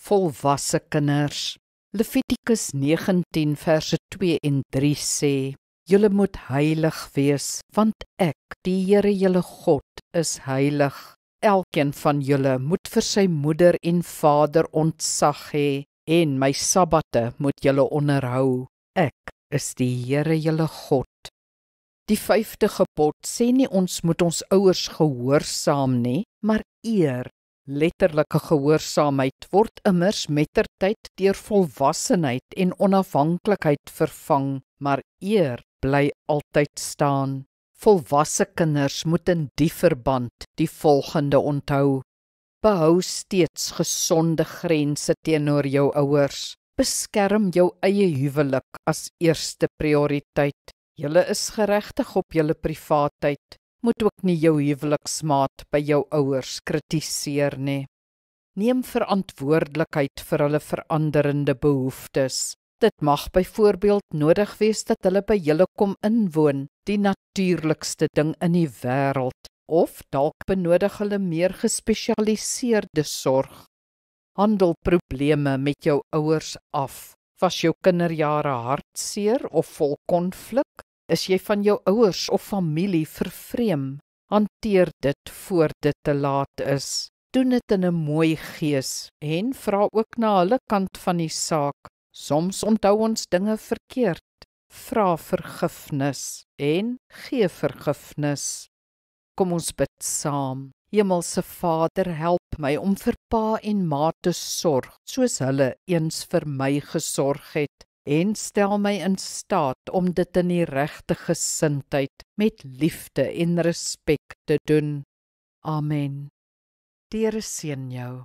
volwasse kinders. Levitikus 19 verse 2 en 3 sê, julle moet heilig wees, want ek, die Here julle God, is heilig. Elkeen van julle moet vir sy moeder en vader ontzag hê, en my sabbate moet julle onderhou. Ek is die Here julle God. Die 5de gebod sê nie ons moet ons ouers gehoorsaam nie, maar eer. Letterlike gehoorsaamheid word immers mettertyd deur volwassenheid en onafhanklikheid vervang, maar eer bly altyd staan. Volwasse kinders moet in die verband die volgende onthou. Behou steeds gesonde grense teenoor jou ouers. Beskerm jou eie huwelik as eerste prioriteit. Julle is geregtig op julle privaatheid. Moet ook nie jou huweliksmaat by jou ouers kritiseer nie. Neem verantwoordelikheid vir hulle veranderende behoeftes. Dit mag byvoorbeeld nodig wees dat hulle by julle kom inwoon, die natuurlikste ding in die wêreld, of dalk benodig hulle meer gespesialiseerde sorg. Handel probleme met jou ouers af. Was jou kinderjare hartseer of vol konflik? Is jy van jou ouers of familie vervreem? Hanteer dit voor dit te laat is. Doen dit in 'n mooi gees en vra ook na hulle kant van die saak. Soms onthou ons dinge verkeerd. Vra vergifnis en gee vergifnis. Kom ons bid saam. Hemelse Vader, help my om vir pa en ma te sorg, soos hulle eens vir my gesorg het, en stel my in staat om dit in die regte gesindheid met liefde en respek te doen. Amen. Die Here seën jou.